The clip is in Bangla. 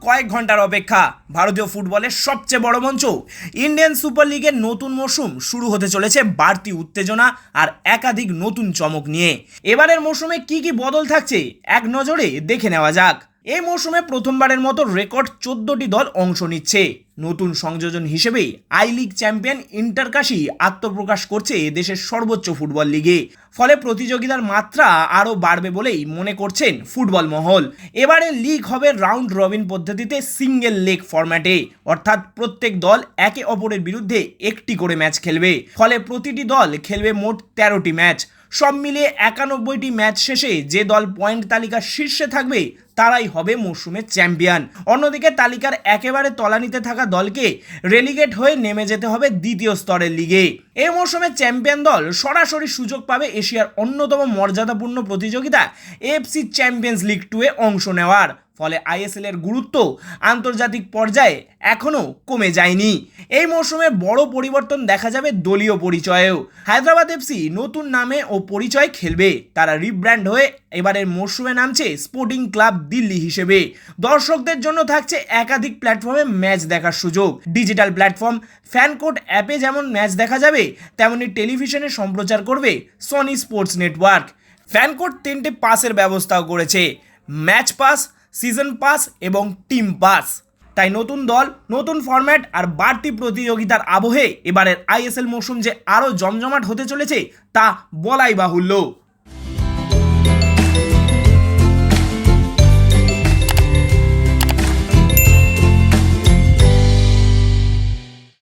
কয়েক ঘন্টার অপেক্ষা ভারতীয় ফুটবলের সবচেয়ে বড় মঞ্চ ইন্ডিয়ান সুপার লিগের নতুন মৌসুম শুরু হতে চলেছে বাড়তি উত্তেজনা আর একাধিক নতুন চমক নিয়ে। এবারের মৌসুমে কি কি বদল থাকছে এক নজরে দেখে নেওয়া যাক। এই মৌসুমে প্রথমবারের মতো রেকর্ড 14টি দল অংশ নিচ্ছে। নতুন সংযোজন হিসেবে আই লিগ চ্যাম্পিয়ন ইন্টারকাশি আত্মপ্রকাশ করছে দেশের সর্বোচ্চ ফুটবল লিগে। ফলে প্রতিযোগিতার মাত্রা আরও বাড়বে বলেই মনে করছেন ফুটবল মহল। এবারে লিগ হবে রাউন্ড রবিন পদ্ধতিতে সিঙ্গেল লেগ ফরম্যাটে, অর্থাৎ প্রত্যেক দল একে অপরের বিরুদ্ধে একটি করে ম্যাচ খেলবে। ফলে প্রতিটি দল খেলবে মোট 13টি ম্যাচ। সব মিলিয়ে 91টি ম্যাচ শেষে যে দল পয়েন্ট তালিকার শীর্ষে থাকবে তারাই হবে মৌসুমের চ্যাম্পিয়ন। অন্যদিকে তালিকার একেবারে তলানিতে থাকা দলকে রেলিগেট হয়ে নেমে যেতে হবে দ্বিতীয় স্তরের লিগে। এই মৌসুমে চ্যাম্পিয়ন দল সরাসরি সুযোগ পাবে এশিয়ার অন্যতম মর্যাদাপূর্ণ প্রতিযোগিতা এএফসি চ্যাম্পিয়ন্স লিগ 2 এ অংশ নেওয়ার। ফলে আইএসএল এর গুরুত্ব আন্তর্জাতিক পর্যায়ে এখনও কমে যায়নি। এই মৌসুমে বড় পরিবর্তন দেখা যাবে দলীয় পরিচয়েও। হায়দ্রাবাদ এফসি নতুন নামে ও পরিচয় খেলবে। তারা রিব্র্যান্ড হয়ে এবারের মৌসুমে নামছে স্পোর্টিং ক্লাব দিল্লি হিসেবে। দর্শকদের জন্য থাকছে একাধিক প্ল্যাটফর্মে ম্যাচ দেখার সুযোগ। ডিজিটাল প্ল্যাটফর্ম ফ্যানকোড অ্যাপে যেমন ম্যাচ দেখা যাবে, তেমনি টেলিভিশনে সম্প্রচার করবে সনি স্পোর্টস নেটওয়ার্ক। ফ্যানকোড 3টে পাসের ব্যবস্থাও করেছে: ম্যাচ পাস, সিজন পাস এবং টিম পাস। তাই নতুন দল, নতুন ফরম্যাট আর বাড়তি প্রতিযোগিতার আবহে এবারের আইএসএল মৌসুম যে আরও জমজমাট হতে চলেছে তা বলাই বাহুল্য।